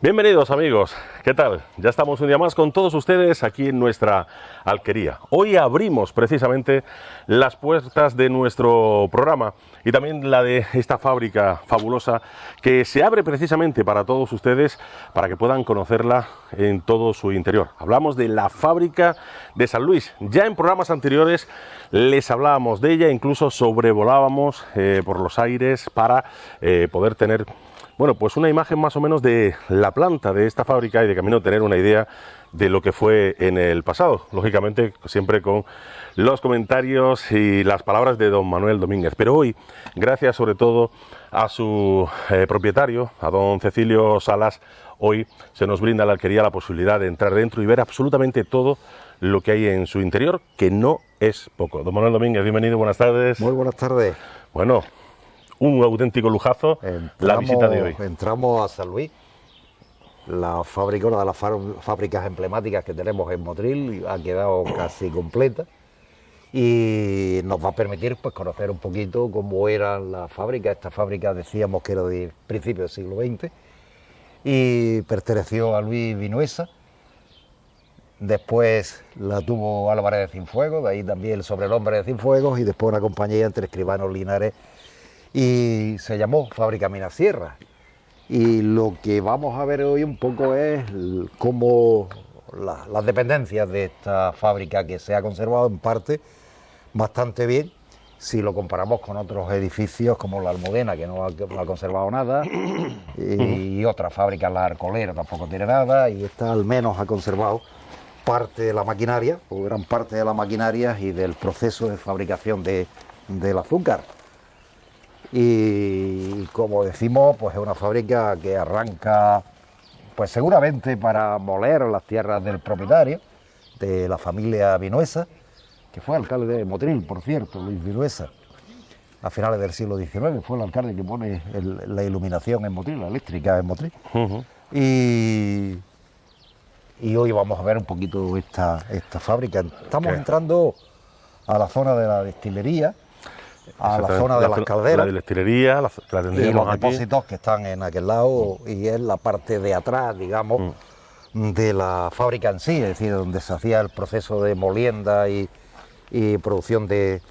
Bienvenidos amigos, ¿qué tal? Ya estamos un día más con todos ustedes aquí en nuestra alquería. Hoy abrimos precisamente las puertas de nuestro programa y también la de esta fábrica fabulosa que se abre precisamente para todos ustedes, para que puedan conocerla en todo su interior. Hablamos de la fábrica de San Luis. Ya en programas anteriores les hablábamos de ella, incluso sobrevolábamos por los aires para poder tener, bueno, pues una imagen más o menos de la planta de esta fábrica y de camino tener una idea de lo que fue en el pasado. Lógicamente, siempre con los comentarios y las palabras de don Manuel Domínguez. Pero hoy, gracias sobre todo a su propietario, a don Cecilio Salas, hoy se nos brinda a la alquería la posibilidad de entrar dentro y ver absolutamente todo lo que hay en su interior, que no es poco. Don Manuel Domínguez, bienvenido, buenas tardes. Muy buenas tardes. Bueno, un auténtico lujazo la visita de hoy. Entramos a San Luis, la fábrica, una de las fábricas emblemáticas que tenemos en Motril, ha quedado casi completa y nos va a permitir pues conocer un poquito cómo era la fábrica. Esta fábrica decíamos que era de principios del siglo XX y perteneció a Luis Vinuesa. Después la tuvo Álvarez de Cienfuegos, de ahí también el sobrenombre de Cienfuegos, y después una compañía entre Escribanos Linares, y se llamó Fábrica Minas Sierra. Y lo que vamos a ver hoy un poco es cómo las dependencias de esta fábrica, que se ha conservado en parte bastante bien, si lo comparamos con otros edificios como la Almudena, que no ha conservado nada, y otras fábricas, la Arcolera tampoco tiene nada, y esta al menos ha conservado parte de la maquinaria, o gran parte de la maquinaria y del proceso de fabricación del azúcar. Y como decimos, pues es una fábrica que arranca, pues seguramente para moler las tierras del propietario, de la familia Vinuesa, que fue alcalde de Motril, por cierto, Luis Vinuesa, a finales del siglo XIX, fue el alcalde que pone la iluminación en Motril, la eléctrica en Motril. Y hoy vamos a ver un poquito esta fábrica. Estamos entrando a la zona de la destilería, a la zona de las calderas, la destilería, la y tendríamos los aquí. depósitos que están en aquel lado, y es la parte de atrás, digamos, de la fábrica en sí, es decir, donde se hacía el proceso de molienda y producción del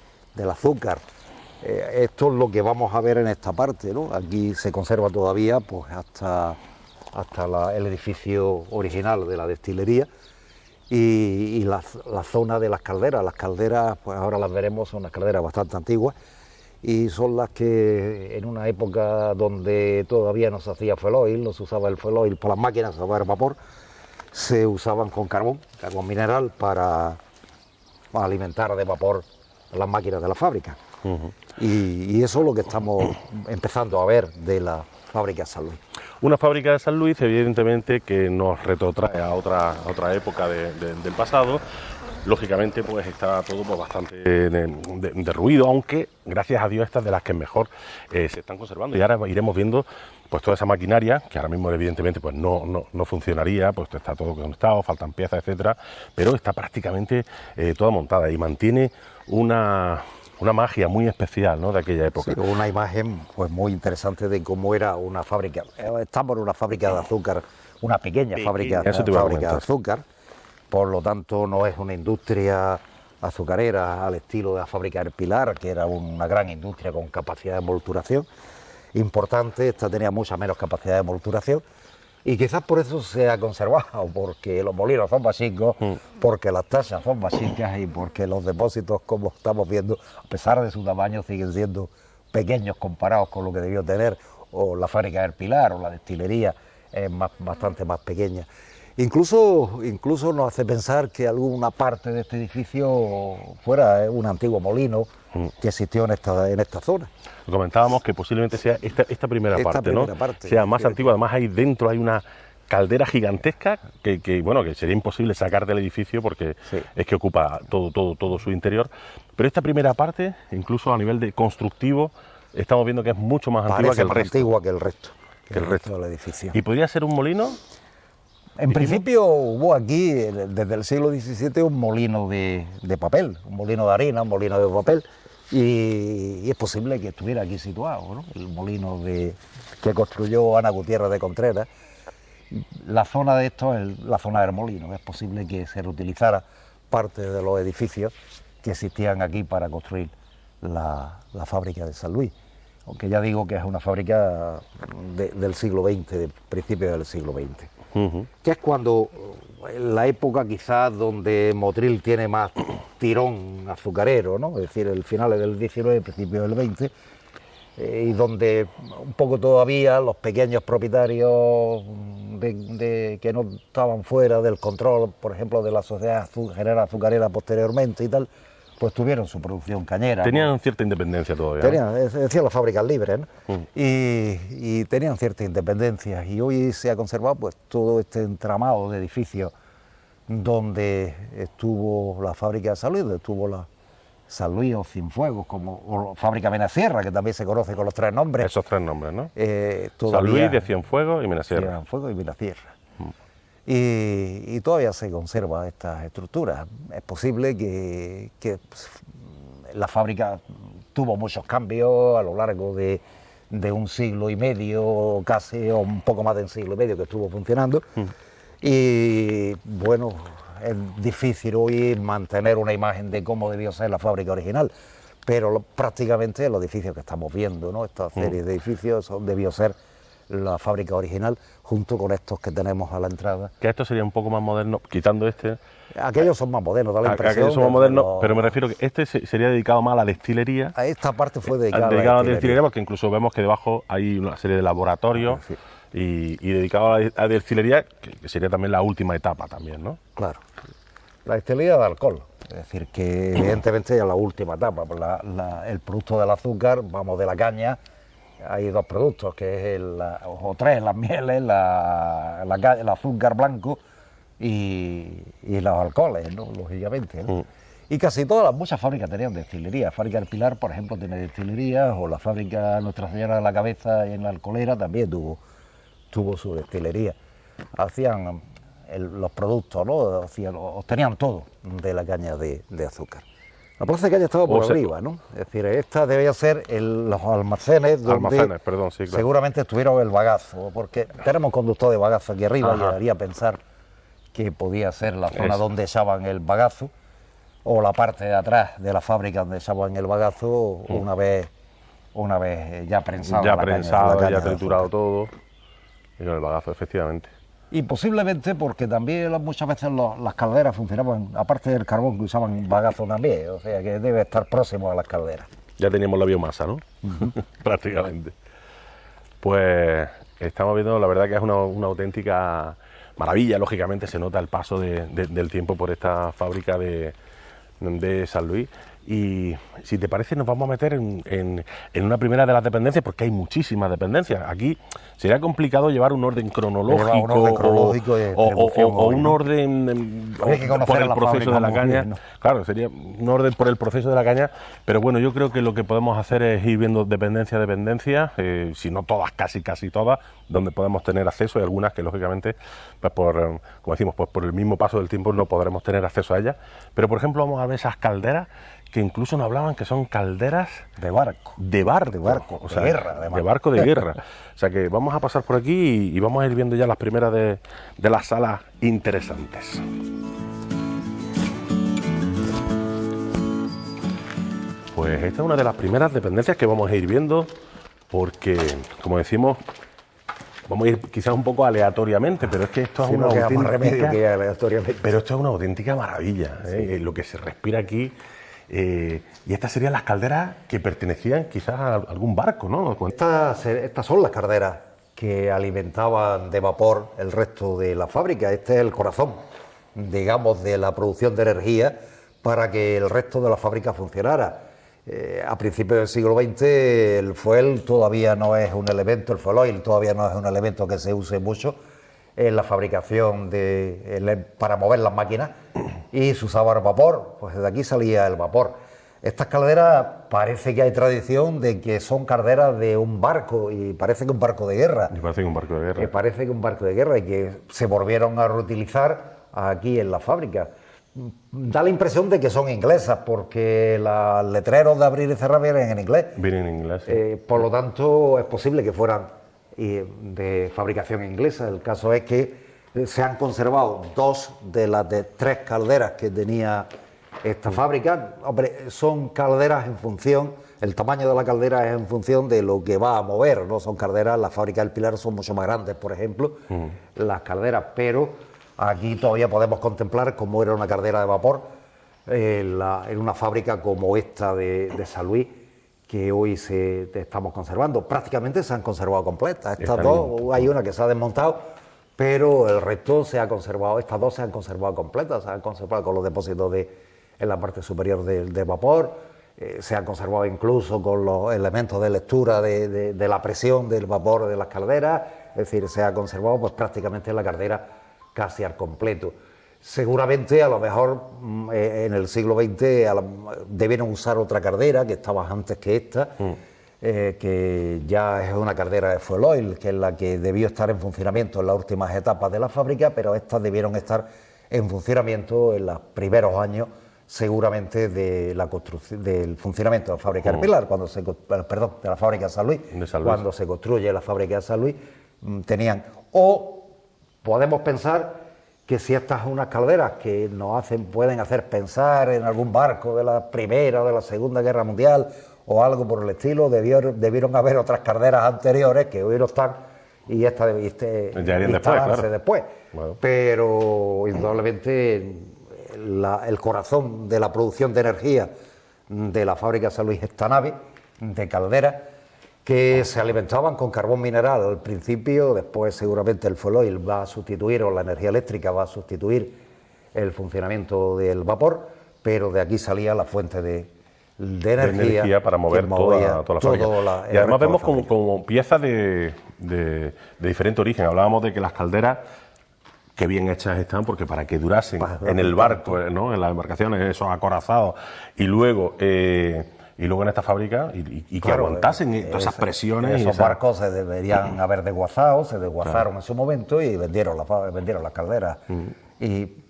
azúcar. Esto es lo que vamos a ver en esta parte, ¿no? Aquí se conserva todavía pues hasta el edificio original de la destilería y la zona de las calderas. Las calderas, pues ahora las veremos, son unas calderas bastante antiguas y son las que en una época donde todavía no se hacía fuel oil, no se usaba el fuel oil para las máquinas, se usaba el vapor, se usaban con carbón mineral para alimentar de vapor las máquinas de la fábrica. Y eso es lo que estamos empezando a ver de la fábrica de San Luis. Una fábrica de San Luis, evidentemente, que nos retrotrae a otra época del pasado. Lógicamente, pues está todo pues, bastante derruido, aunque gracias a Dios estas de las que mejor se están conservando. Y ahora iremos viendo pues toda esa maquinaria, que ahora mismo evidentemente pues no funcionaría, pues está todo conectado, faltan piezas, etcétera, pero está prácticamente toda montada y mantiene una magia muy especial, ¿no?, de aquella época. Sí, una imagen pues muy interesante de cómo era una fábrica. Estamos en una fábrica de azúcar, una pequeña fábrica de azúcar, por lo tanto no es una industria azucarera al estilo de la fábrica del Pilar, que era una gran industria con capacidad de molturación importante. Esta tenía mucha menos capacidad de molturación y quizás por eso se ha conservado, porque los molinos son más chicos, porque las tasas son más chicas y porque los depósitos, como estamos viendo, a pesar de su tamaño, siguen siendo pequeños comparados con lo que debió tener o la fábrica del Pilar o la destilería, es bastante más pequeña. Incluso nos hace pensar que alguna parte de este edificio fuera un antiguo molino que existió en esta zona. Comentábamos que posiblemente sea esta primera parte, ¿no? Sea más antigua. Además, ahí dentro hay una caldera gigantesca que sería imposible sacar del edificio porque es que ocupa todo su interior. Pero esta primera parte, incluso a nivel de constructivo, estamos viendo que es mucho más antigua que el resto. Antigua que el resto del edificio. ¿Y podría ser un molino? En principio hubo aquí, desde el siglo XVII, un molino de papel, un molino de harina, un molino de papel, y es posible que estuviera aquí situado, ¿no? El molino que construyó Ana Gutiérrez de Contreras, La zona de esto es la zona del molino. Es posible que se reutilizara parte de los edificios que existían aquí para construir la fábrica de San Luis. Aunque ya digo que es una fábrica del siglo XX, de principios del siglo XX. Que es cuando, en la época quizás donde Motril tiene más tirón azucarero, ¿no? Es decir, el finales del XIX, principios del XX, y donde un poco todavía los pequeños propietarios que no estaban fuera del control, por ejemplo, de la Sociedad General Azucarera posteriormente y tal, pues tuvieron su producción cañera. Tenían, ¿no?, cierta independencia todavía. Tenían, decían las fábricas libres, ¿no? Y tenían cierta independencia, y hoy se ha conservado pues todo este entramado de edificios donde estuvo la fábrica de San Luis, donde estuvo la San Luis o Cienfuegos, o fábrica Menasierra, que también se conoce con los tres nombres. Esos tres nombres, ¿no? San Luis, de Cienfuegos y Menasierra. Cienfuegos y Menasierra. Y todavía se conserva estas estructuras. Es posible que la fábrica tuvo muchos cambios a lo largo de un siglo y medio, casi, o un poco más de un siglo y medio que estuvo funcionando. Y bueno, es difícil hoy mantener una imagen de cómo debió ser la fábrica original, pero prácticamente los edificios que estamos viendo, ¿no? Esta serie de edificios debió ser la fábrica original, junto con estos que tenemos a la entrada. Que esto sería un poco más moderno, quitando este. Aquellos son más modernos, da la impresión. Aquellos son más modernos, pero me refiero que este sería dedicado más a la destilería. A esta parte fue dedicada a la destilería, porque incluso vemos que debajo hay una serie de laboratorios, sí, y dedicado a la destilería, que sería también la última etapa también, ¿no? Claro. La destilería de alcohol, es decir, que evidentemente es la última etapa. El producto del azúcar, vamos, de la caña. Hay dos productos, que es o tres, las mieles, el azúcar blanco y los alcoholes, ¿no? Lógicamente, ¿no? Y casi muchas fábricas tenían destilería. La fábrica del Pilar, por ejemplo, tiene destilería, o la fábrica Nuestra Señora de la Cabeza en la Alcolera también tuvo su destilería. Hacían los productos, ¿no? Obtenían todo de la caña de azúcar. La plaza de caña estaba por arriba, ¿no? Es decir, esta debía ser los almacenes donde perdón, sí, claro, seguramente estuvieron el bagazo, porque tenemos conductor de bagazo aquí arriba. Ajá. Y haría pensar que podía ser la zona donde echaban el bagazo, o la parte de atrás de la fábrica donde echaban el bagazo, una vez ya prensado. Ya prensado, ya triturado todo, y con el bagazo, efectivamente. Y posiblemente porque también muchas veces las calderas funcionaban, aparte del carbón, que usaban bagazo también, o sea que debe estar próximo a las calderas. Ya teníamos la biomasa, ¿no? Prácticamente. Pues estamos viendo, la verdad que es una auténtica maravilla. Lógicamente se nota el paso del tiempo por esta fábrica de San Luis. Y si te parece nos vamos a meter en una primera de las dependencias, porque hay muchísimas dependencias. Aquí sería complicado llevar un orden cronológico, o un orden por el proceso de la caña. Bien, ¿no? Claro, sería un orden por el proceso de la caña, pero bueno, yo creo que lo que podemos hacer es ir viendo dependencia a dependencia, si no todas, casi todas, donde podemos tener acceso, y algunas que lógicamente, pues como decimos, pues por el mismo paso del tiempo no podremos tener acceso a ellas. Pero por ejemplo vamos a ver esas calderas, que incluso nos hablaban que son calderas de barco, o sea, de barco de guerra. O sea que vamos a pasar por aquí y vamos a ir viendo ya las primeras de las salas interesantes. Pues esta es una de las primeras dependencias que vamos a ir viendo, porque, como decimos, vamos a ir quizás un poco aleatoriamente, pero es que esto es una auténtica maravilla, ¿eh? Lo que se respira aquí. Y estas serían las calderas que pertenecían quizás a algún barco, ¿no? Estas son las calderas que alimentaban de vapor el resto de la fábrica. Este es el corazón, digamos, de la producción de energía para que el resto de la fábrica funcionara. A principios del siglo XX el fuel todavía no es un elemento, el fuel oil todavía no es un elemento que se use mucho en la fabricación para mover las máquinas, y se usaba el vapor, pues desde aquí salía el vapor. Estas calderas parece que hay tradición de que son calderas de un barco, y parece que un barco de guerra. Parece que un barco de guerra. Y que se volvieron a reutilizar aquí en la fábrica. Da la impresión de que son inglesas, porque los letreros de abrir y cerrar vienen en inglés. Vienen en inglés, sí. Por lo tanto, es posible que fueran de fabricación inglesa. El caso es que se han conservado 2 de las 3 calderas que tenía esta fábrica. Hombre, son calderas en función, el tamaño de la caldera es en función de lo que va a mover, no son calderas, las fábricas del Pilar son mucho más grandes, por ejemplo, las calderas, pero aquí todavía podemos contemplar cómo era una caldera de vapor en una fábrica como esta de San Luis, que hoy estamos conservando. Prácticamente se han conservado completas. Estas dos, hay una que se ha desmontado, pero el resto se ha conservado. Estas 2 se han conservado completas, se han conservado con los depósitos en la parte superior de vapor, se han conservado incluso con los elementos de lectura de la presión del vapor de las calderas. Es decir, se ha conservado pues prácticamente la caldera casi al completo. Seguramente, a lo mejor, en el siglo XX debieron usar otra caldera que estaba antes que esta, que ya es una caldera de fuel oil, que es la que debió estar en funcionamiento en las últimas etapas de la fábrica, pero estas debieron estar en funcionamiento en los primeros años, seguramente, de la construcción, del funcionamiento de la fábrica del Pilar, de la fábrica de San Luis. Cuando se construye la fábrica de San Luis, tenían. O podemos pensar que si estas son unas calderas que pueden hacer pensar en algún barco de la Primera o de la Segunda Guerra Mundial o algo por el estilo, debieron haber otras calderas anteriores que hoy no están y esta debiste instalarse después. Bueno. Pero indudablemente el corazón de la producción de energía de la fábrica de San Luis, esta nave de calderas que se alimentaban con carbón mineral al principio, después seguramente el fuel oil va a sustituir, o la energía eléctrica va a sustituir el funcionamiento del vapor, pero de aquí salía la fuente de energía para mover toda la fábrica. Y además vemos como piezas de diferente origen. Hablábamos de que las calderas, qué bien hechas están, porque para que durasen en el barco, ¿no?, en las embarcaciones, esos acorazados, y luego en esta fábrica, y que aguantasen todas esas presiones. Esos barcos se deberían haber desguazado, se desguazaron en su momento y vendieron las calderas. Y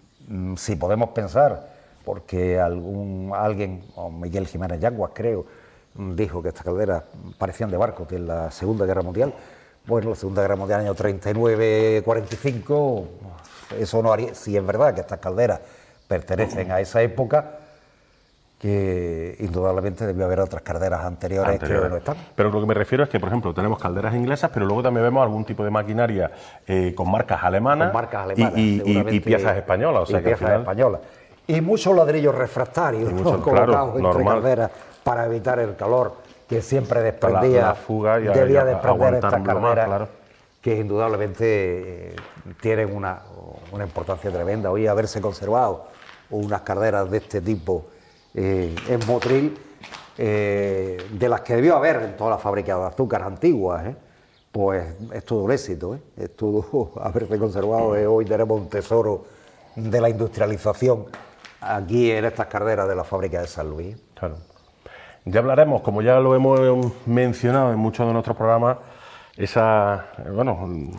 si podemos pensar, porque alguien, o Miguel Jiménez Yanguas creo, dijo que estas calderas parecían de barcos de la Segunda Guerra Mundial. Bueno, la Segunda Guerra Mundial, año 39-45, eso no haría, si es verdad que estas calderas pertenecen a esa época, que indudablemente debió haber otras calderas anteriores que no están. Pero lo que me refiero es que, por ejemplo, tenemos calderas inglesas, pero luego también vemos algún tipo de maquinaria con marcas alemanas, y piezas españolas. O sea, que piezas españolas. Y muchos ladrillos refractarios colocados entre calderas para evitar el calor que siempre desprendía, la fuga, debía desprender estas calderas, que indudablemente tienen una importancia tremenda. Hoy haberse conservado unas calderas de este tipo en Motril, de las que debió haber en todas las fábricas de azúcar antiguas, pues es todo un éxito, es todo haberse conservado. Hoy tenemos un tesoro de la industrialización aquí en estas calderas de la fábrica de San Luis. Claro. Ya hablaremos, como ya lo hemos mencionado en muchos de nuestros programas,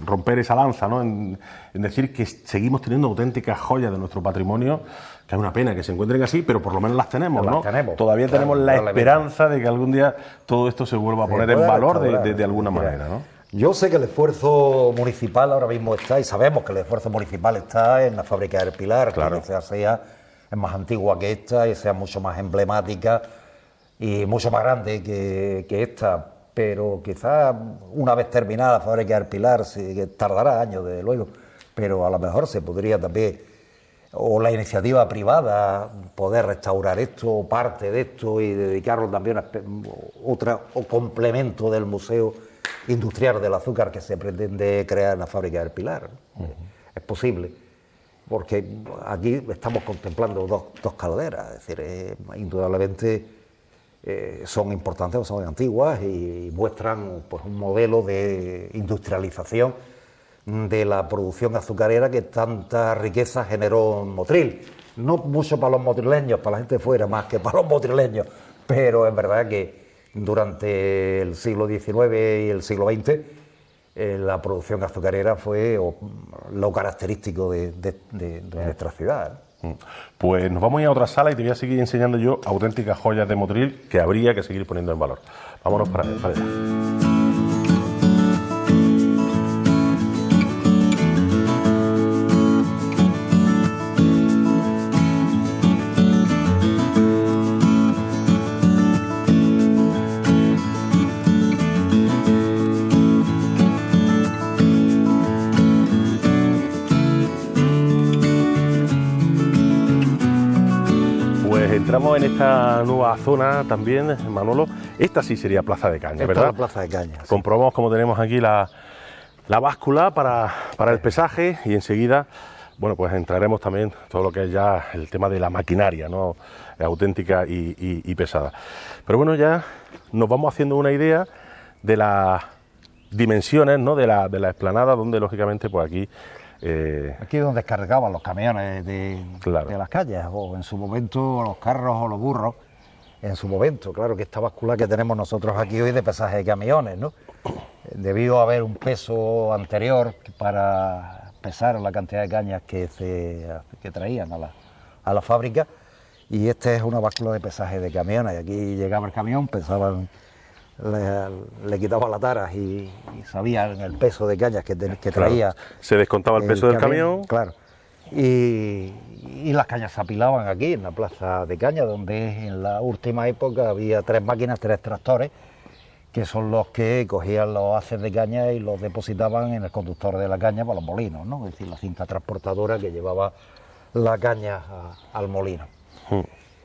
romper esa lanza, ¿no? En decir que seguimos teniendo auténticas joyas de nuestro patrimonio, que es una pena que se encuentren así, pero por lo menos las tenemos, ¿no? Todavía tenemos la esperanza de que algún día todo esto se vuelva a poner en valor de alguna manera, ¿no? Yo sé que el esfuerzo municipal ahora mismo está, y sabemos que el esfuerzo municipal está en la fábrica del Pilar, claro, que sea es más antigua que esta y sea mucho más emblemática y mucho más grande que esta. Pero quizás una vez terminada la fábrica del Pilar, que tardará años, desde luego, pero a lo mejor se podría también, o la iniciativa privada, poder restaurar esto, o parte de esto, y dedicarlo también a o complemento del Museo Industrial del Azúcar que se pretende crear en la fábrica del Pilar. Es posible, porque aquí estamos contemplando dos calderas, es decir, indudablemente son importantes, son antiguas y muestran pues un modelo de industrialización de la producción azucarera que tanta riqueza generó en Motril. No mucho para los motrileños, para la gente de fuera, más que para los motrileños, pero es verdad que durante el siglo XIX y el siglo XX la producción azucarera fue lo característico de nuestra ciudad. Pues nos vamos a ir a otra sala y te voy a seguir enseñando yo auténticas joyas de Motril que habría que seguir poniendo en valor. Vámonos para allá. pues entramos en esta nueva zona también, Manolo. Esta sí sería Plaza de Caña, Esta ¿verdad? es la Plaza de Caña. Sí. Comprobamos como tenemos aquí la báscula para el pesaje y enseguida, bueno, pues entraremos también todo lo que es ya el tema de la maquinaria, ¿no? Auténtica y pesada. Pero bueno, ya nos vamos haciendo una idea de las dimensiones, ¿no? de la explanada, donde lógicamente pues aquí... Aquí es donde cargaban los camiones de las calles, o en su momento los carros o los burros, en su momento. Claro que esta báscula que tenemos nosotros aquí hoy de pesaje de camiones, ¿no? Debió haber un peso anterior para pesar la cantidad de cañas que traían a la fábrica, y esta es una báscula de pesaje de camiones. Aquí llegaba el camión, pesaban, le quitaban la tara y sabían el peso de cañas que traía. Claro, se descontaba el peso del camión. Claro. Y las cañas se apilaban aquí en la Plaza de Caña, donde en la última época había 3 máquinas, 3 tractores, que son los que cogían los haces de caña y los depositaban en el conductor de la caña para los molinos, ¿no? Es decir, la cinta transportadora que llevaba la caña al molino.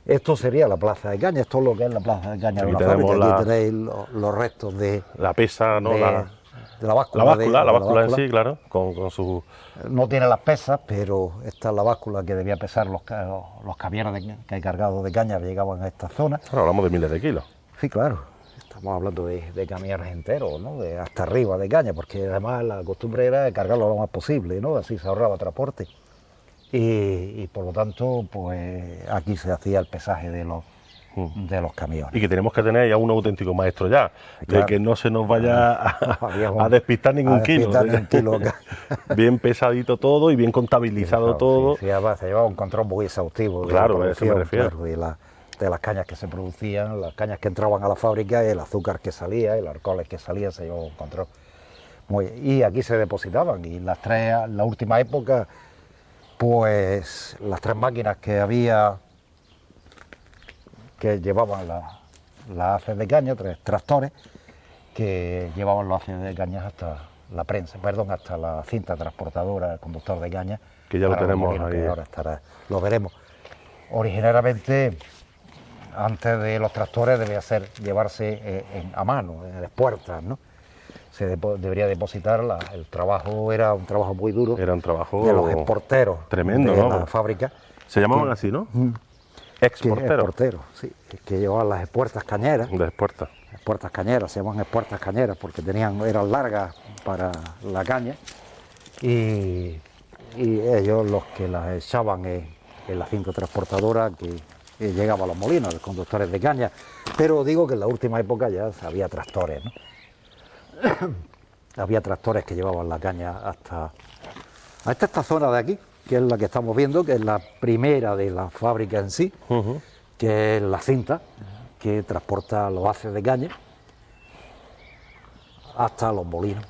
Esto sería la Plaza de Caña, esto es lo que es la Plaza de Caña de una fábrica. Aquí tenéis los restos de la pesa, ¿no? de la báscula. La báscula en sí, claro, con su... No tiene las pesas, pero esta es la báscula que debía pesar los camiones que hay cargados de caña que llegaban a esta zona. Bueno, hablamos de miles de kilos. Sí, claro. Estamos hablando de camiones enteros, ¿no? De hasta arriba de caña, porque además la costumbre era cargarlo lo más posible, ¿no? Así se ahorraba transporte. Y por lo tanto, pues aquí se hacía el pesaje de los camiones. Y que tenemos que tener ya un auténtico maestro ya, claro, de que no se nos vaya a despistar ningún kilo. Bien pesadito todo y bien contabilizado todo. Sí, se llevaba un control muy exhaustivo. Claro, a eso me refiero. Claro, de las cañas que se producían, las cañas que entraban a la fábrica, el azúcar que salía, el alcohol que salía, se llevaba un control. Y aquí se depositaban, y la última época, pues las 3 máquinas que había que llevaban las haces de caña, 3 tractores que llevaban los haces de caña hasta la prensa, hasta la cinta transportadora, el conductor de caña. Que ya lo tenemos ahí. Que ahora lo veremos. Originariamente, antes de los tractores debía llevarse a mano, en las puertas, ¿no? Se debería depositar, el trabajo era un trabajo muy duro. Era un trabajo de los exporteros tremendo, de ¿no? la fábrica. Se llamaban así, ¿no? Exporteros, sí, que llevaban las espuertas cañeras. De expuertas. Espuertas cañeras, se llaman espuertas cañeras porque eran largas para la caña, y ellos los que las echaban en la cinta transportadora que llegaba a los molinos, los conductores de caña. Pero digo que en la última época ya había tractores, ¿no? Había tractores que llevaban la caña hasta esta zona de aquí, que es la que estamos viendo, que es la primera de la fábrica en sí, que es la cinta que transporta los haces de caña hasta los molinos.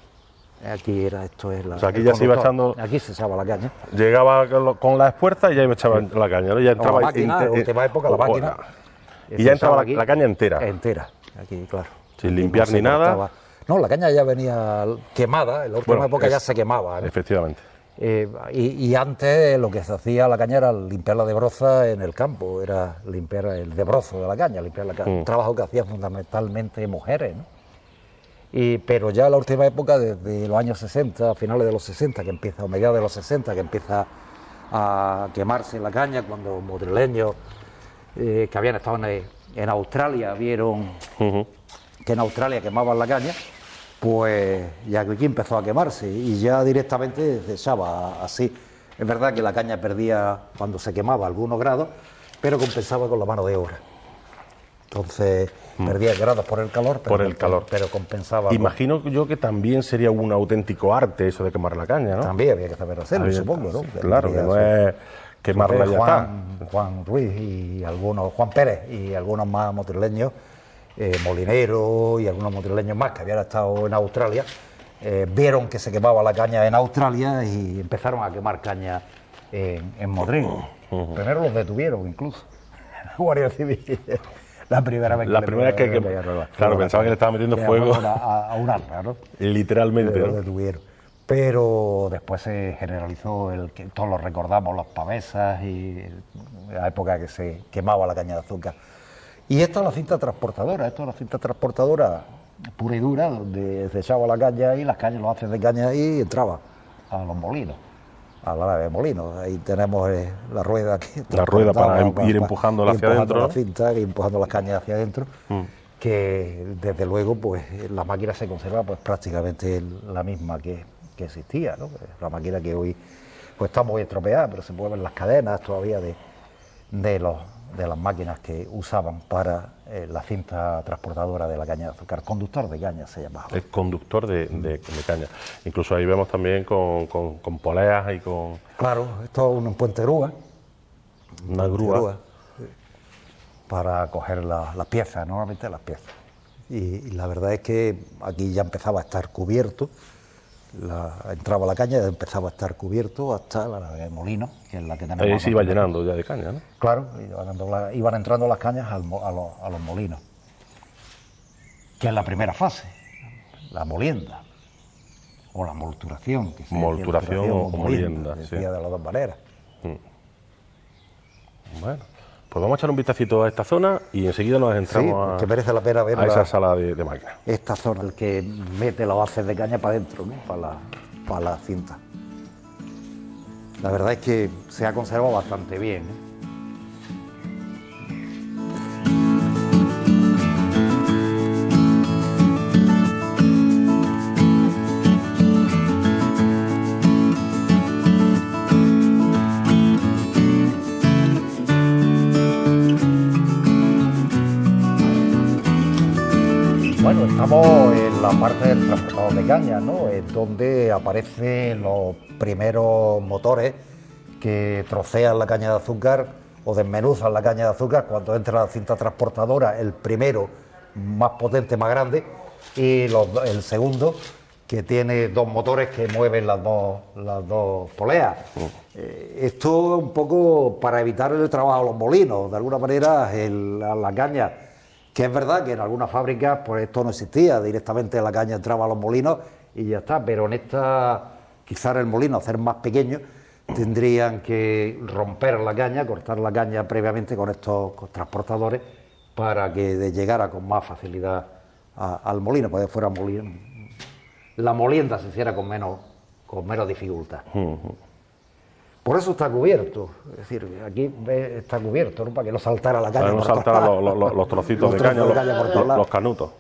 Aquí o sea, aquí ya se iba echando... Aquí se echaba la caña. Llegaba con las puertas y ya echaban la caña, ¿no? Ya entraba la máquina, en la última época, la máquina... Y ya entraba la caña entera. Entera, aquí, claro. Sin limpiar ni nada. No, la caña ya venía quemada, en la última época ya se quemaba, ¿no? Efectivamente. Y antes lo que se hacía la caña era limpiarla de broza en el campo, era limpiar el debrozo de la caña, un trabajo que hacían fundamentalmente mujeres, ¿no? Pero ya en la última época, desde los años 60, a finales de los 60, a mediados de los 60, que empieza a quemarse la caña, cuando madrileños que habían estado en Australia vieron que en Australia quemaban la caña, pues ya aquí empezó a quemarse y ya directamente se echaba así. Es verdad que la caña perdía cuando se quemaba algunos grados, pero compensaba con la mano de obra. Entonces perdía grados por el calor, pero compensaba. Imagino yo que también sería un auténtico arte eso de quemar la caña, ¿no? También había que saber hacerlo, supongo, ¿no? Claro, que no es quemarla ya está. Juan Ruiz y Juan Pérez y algunos más motrileños, molineros y algunos motrileños más que habían estado en Australia, vieron que se quemaba la caña en Australia y empezaron a quemar caña en Motril. Primero los detuvieron incluso, Guardia Civil. La primera vez que claro, pensaba que le estaba metiendo fuego a un arma, ¿no? Literalmente, lo detuvieron. Pero después se generalizó que todos lo recordamos, los pavesas y en la época que se quemaba la caña de azúcar. Y esta es la cinta transportadora, pura y dura, donde se echaba la caña y las cañas, los haces de caña ahí, y entraba a los molinos, a la nave de molinos. Ahí tenemos la rueda aquí. La rueda para ir empujándola hacia adentro, la ¿no? cinta, y empujando las cañas hacia adentro, que desde luego pues la máquina se conserva pues prácticamente la misma que existía, ¿no? La máquina que hoy pues está muy estropeada, pero se pueden ver las cadenas todavía de las máquinas que usaban para la cinta transportadora de la caña de azúcar. Conductor de caña se llamaba. El conductor de caña. Incluso ahí vemos también con poleas y con... Claro, esto es un puente grúa. Una grúa. Para coger las piezas, normalmente las piezas. Y la verdad es que aquí ya empezaba a estar cubierto, entraba la caña y empezaba a estar cubierto hasta la nave de molino, que es la que tenemos. Ahí se iba llenando ya de caña, ¿no? Claro, iban entrando las cañas a los molinos, que es la primera fase, la molienda, o la molturación. Que se Molturación o molienda, se decía de las dos maneras. Bueno, pues vamos a echar un vistacito a esta zona y enseguida nos entramos que merece la pena ver a esa sala de máquinas. Esta zona, el que mete los haces de caña para adentro, ¿no? para la cinta. La verdad es que se ha conservado bastante bien, ¿eh? Bueno, estamos en la parte del transportador de caña, ¿no? Es donde aparecen los primeros motores que trocean la caña de azúcar o desmenuzan la caña de azúcar cuando entra la cinta transportadora, el primero más potente, más grande, y el segundo que tiene dos motores que mueven las dos poleas. Esto un poco para evitar el trabajo a los molinos, de alguna manera la caña, que es verdad que en algunas fábricas pues esto no existía, directamente la caña entraba a los molinos y ya está, pero en esta, quizás el molino, hacer más pequeño, tendrían que romper la caña, cortar la caña previamente con estos transportadores para que llegara con más facilidad al molino, para que fuera molino, la molienda se hiciera con menos dificultad. Por eso está cubierto, es decir, aquí está cubierto, ¿no? Para que no saltara la caña. Para que no saltara los trocitos de caña, los canutos.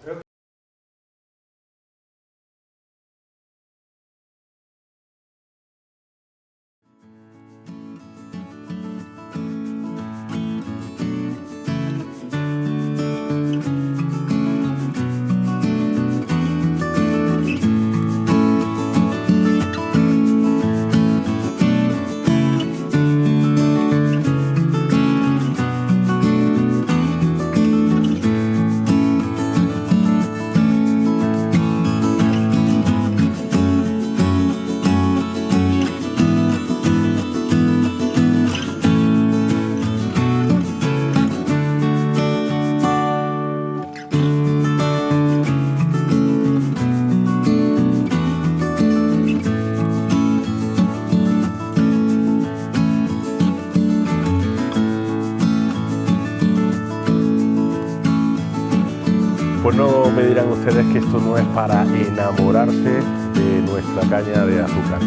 Pues no me dirán ustedes que esto no es para enamorarse de nuestra caña de azúcar.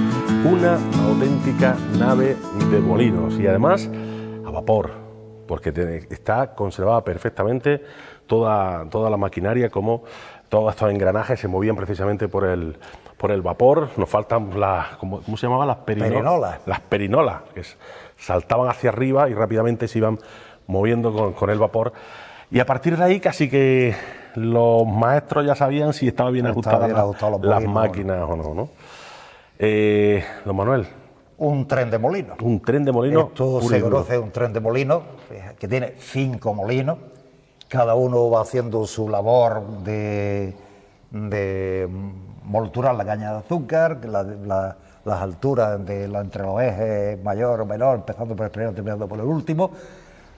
Una auténtica nave de molinos y además a vapor, porque está conservada perfectamente toda la maquinaria, como todos estos engranajes se movían precisamente por el vapor. Nos faltan ¿cómo se llamaban? Las perinolas. Las perinolas, que saltaban hacia arriba y rápidamente se iban moviendo con el vapor. Y a partir de ahí casi que los maestros ya sabían si estaba bien ajustadas las máquinas o no, ¿no? Don Manuel. Un tren de molino. Un tren de molino. Esto se conoce un tren de molino, que tiene 5 molinos. Cada uno va haciendo su labor de molturar la caña de azúcar, las alturas entre los ejes mayor o menor, empezando por el primero, terminando por el último.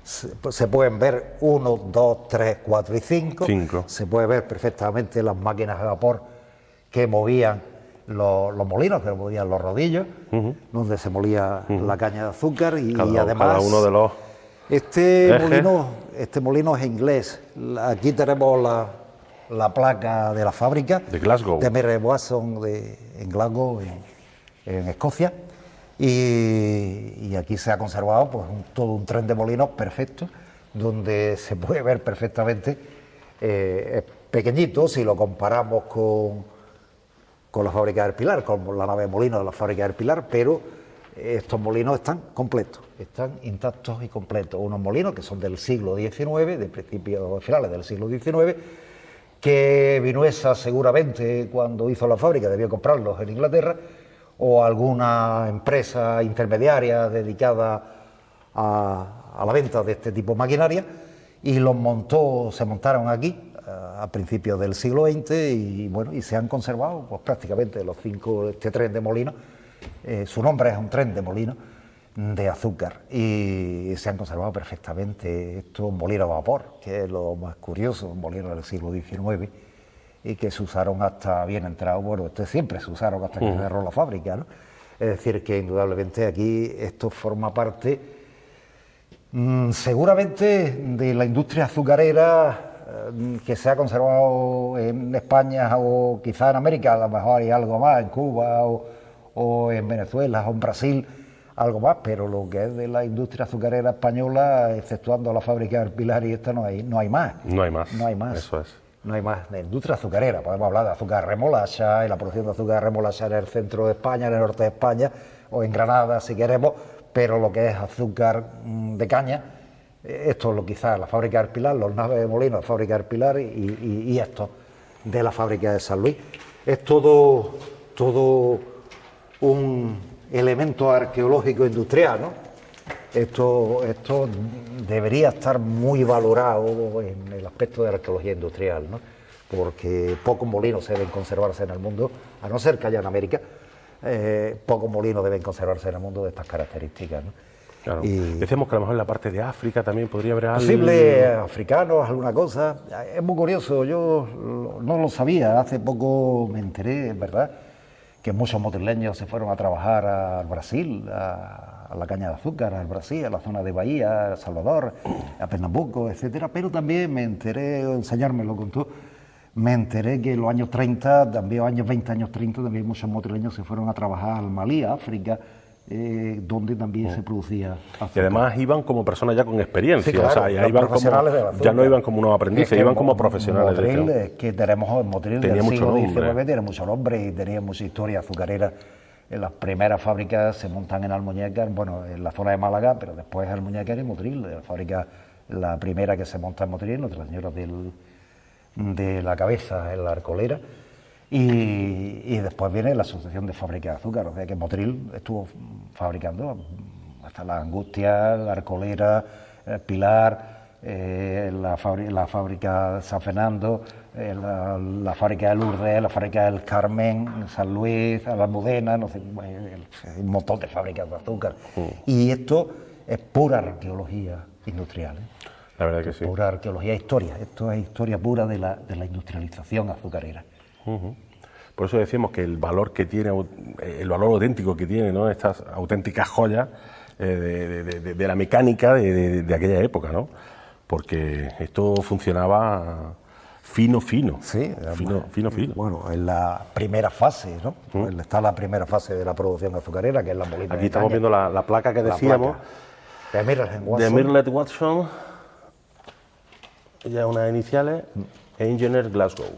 Se pueden ver 1, 2, 3, 4 y 5. Se puede ver perfectamente las máquinas de vapor que movían los molinos, que movían los rodillos, donde se molía la caña de azúcar y además cada uno de los Este molino es inglés. Aquí tenemos la placa de la fábrica. De Glasgow. De Mary Watson en Glasgow, en Escocia. Y aquí se ha conservado pues, todo un tren de molinos perfecto, donde se puede ver perfectamente, es pequeñito si lo comparamos con la fábrica del Pilar, con la nave de molino de la fábrica del Pilar, pero estos molinos están completos, están intactos y completos. Unos molinos que son del siglo XIX, de principios finales del siglo XIX, que Vinuesa seguramente cuando hizo la fábrica debió comprarlos en Inglaterra, o alguna empresa intermediaria dedicada a la venta de este tipo de maquinaria, y se montaron aquí a principios del siglo XX y bueno, y se han conservado pues prácticamente este tren de molino. Su nombre es un tren de molino de azúcar y se han conservado perfectamente estos molinos a vapor, que es lo más curioso, molinos del siglo XIX, y que se usaron hasta bien entrado, bueno, siempre se usaron hasta que cerró la fábrica, ¿no? Es decir, que indudablemente aquí esto forma parte seguramente de la industria azucarera que se ha conservado en España o quizá en América, a lo mejor hay algo más, en Cuba o en Venezuela o en Brasil, algo más, pero lo que es de la industria azucarera española, exceptuando la fábrica del Pilar y esta, no hay más. No hay más. No hay más. Eso es. No hay más de industria azucarera, podemos hablar de azúcar remolacha y la producción de azúcar remolacha en el centro de España, en el norte de España o en Granada si queremos, pero lo que es azúcar de caña, esto es lo quizás la fábrica del Pilar, los naves de molino, la fábrica del Pilar y esto de la fábrica de San Luis. Es todo un elemento arqueológico industrial, ¿no? Esto debería estar muy valorado en el aspecto de la arqueología industrial, ¿no? Porque pocos molinos deben conservarse en el mundo, a no ser que haya en América, pocos molinos deben conservarse en el mundo de estas características, ¿no? Claro. Decíamos que a lo mejor en la parte de África también podría haber algo. Posible, africanos, alguna cosa. Es muy curioso, yo no lo sabía, hace poco me enteré, ¿verdad?, que muchos motrileños se fueron a trabajar al Brasil, a la caña de azúcar, al Brasil, a la zona de Bahía, a El Salvador, a Pernambuco, etcétera. Pero también me enteré, el señor me lo contó, me enteré que en los años 30, también años 20, años 30, también muchos motrileños se fueron a trabajar al Malí, a África, donde también se producía azúcar. Y además iban como personas ya con experiencia, sí, claro, o sea, ya, iban como, ya no iban como unos aprendices, iban como profesionales. Motril, que tenemos el Motril del siglo XIX, tiene mucho nombre y tenía mucha historia azucarera. En las primeras fábricas se montan en Almuñécar, bueno, en la zona de Málaga, pero después Almuñécar y Motril, la fábrica, la primera que se monta en Motril, Nuestra Señora de la Cabeza, en la Arcolera. Y después viene la Asociación de Fábricas de Azúcar, o sea que Motril estuvo fabricando hasta la Angustia, la Arcolera, el Pilar, la fábrica de San Fernando, la fábrica de Lourdes, la fábrica del Carmen, San Luis, la Almudena, no sé, un montón de fábricas de azúcar. Y esto es pura arqueología industrial, ¿eh? La verdad que sí. Pura arqueología, historia. Esto es historia pura de la industrialización azucarera. Por eso decimos que el valor que tiene, el valor auténtico que tiene, ¿no?, estas auténticas joyas de la mecánica de aquella época, ¿no? Porque esto funcionaba fino. Sí, fino. Bueno, en la primera fase, ¿no? Está la primera fase de la producción azucarera, que es la molina. Aquí estamos viendo la placa que decíamos. De Mirlet Watson. Ya unas iniciales. Engineer Glasgow.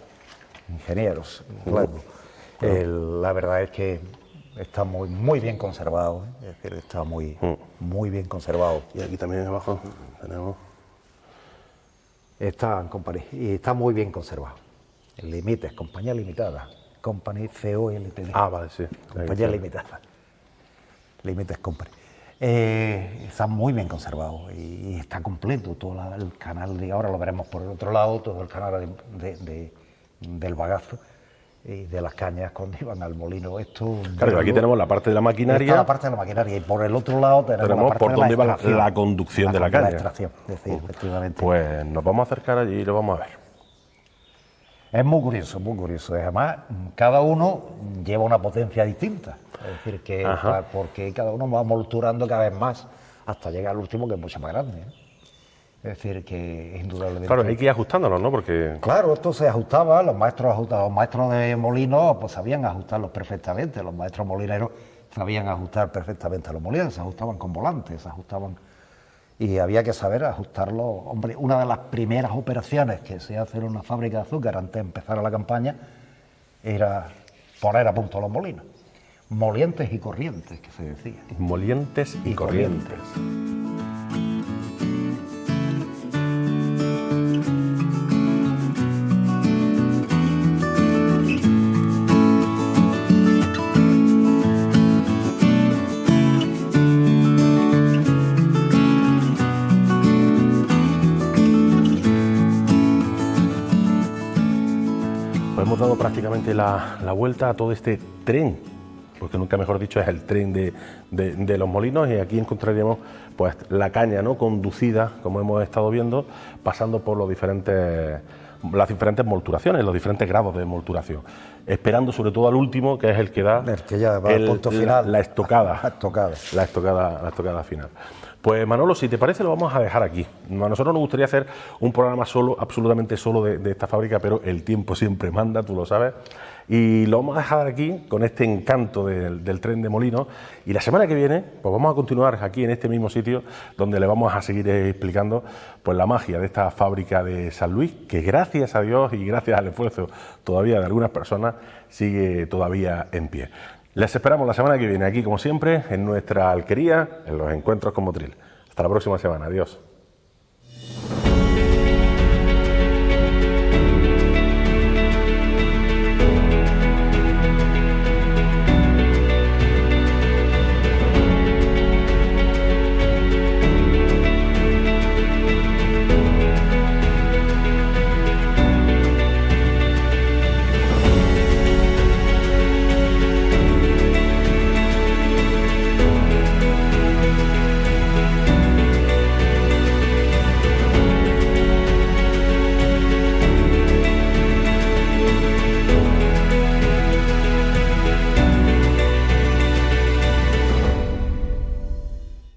Ingenieros, claro. La verdad es que está muy bien conservado, ¿eh? Es decir, está muy bien conservado. Y aquí también abajo tenemos... Está en Company, y está muy bien conservado. El Limites, compañía limitada, Company COLTD. Ah, vale, sí. Compañía limitada. Limites Company. Está muy bien conservado y está completo todo el canal, de ahora lo veremos por el otro lado, todo el canal del bagazo y de las cañas cuando iban al molino. Esto, claro, aquí tenemos la parte de la maquinaria. Está la parte de la maquinaria y por el otro lado tenemos la parte por donde de iba la conducción de la caña. La extracción, es decir, efectivamente. Pues nos vamos a acercar allí y lo vamos a ver. Es muy curioso, muy curioso. Además, cada uno lleva una potencia distinta. Es decir, que porque cada uno va molturando cada vez más hasta llegar al último, que es mucho más grande, ¿eh? Es decir, que es indudablemente... Claro, hay que ir ajustándolo, ¿no? Porque... Claro, esto se ajustaba, los maestros de molinos pues sabían ajustarlos perfectamente, los maestros molineros sabían ajustar perfectamente los molinos, se ajustaban con volantes, se ajustaban... Y había que saber ajustarlo. Hombre, una de las primeras operaciones que se hace en una fábrica de azúcar antes de empezar la campaña era poner a punto los molinos. Molientes y corrientes, que se decía. Molientes y corrientes. Pues hemos dado prácticamente la vuelta a todo este tren, porque nunca mejor dicho es el tren de los molinos, y aquí encontraríamos pues la caña, ¿no?, conducida, como hemos estado viendo, pasando por las diferentes molturaciones, los diferentes grados de molturación, esperando sobre todo al último, que es el que da El que ya va al punto final. la estocada. La estocada. La estocada final. Pues Manolo, si te parece, lo vamos a dejar aquí. A nosotros nos gustaría hacer un programa absolutamente solo de esta fábrica, pero el tiempo siempre manda, tú lo sabes. Y lo vamos a dejar aquí con este encanto del tren de molinos. Y la semana que viene, pues vamos a continuar aquí en este mismo sitio, donde le vamos a seguir explicando pues la magia de esta fábrica de San Luis, que gracias a Dios y gracias al esfuerzo todavía de algunas personas, sigue todavía en pie. Les esperamos la semana que viene aquí, como siempre, en nuestra alquería, en los encuentros con Motril. Hasta la próxima semana. Adiós.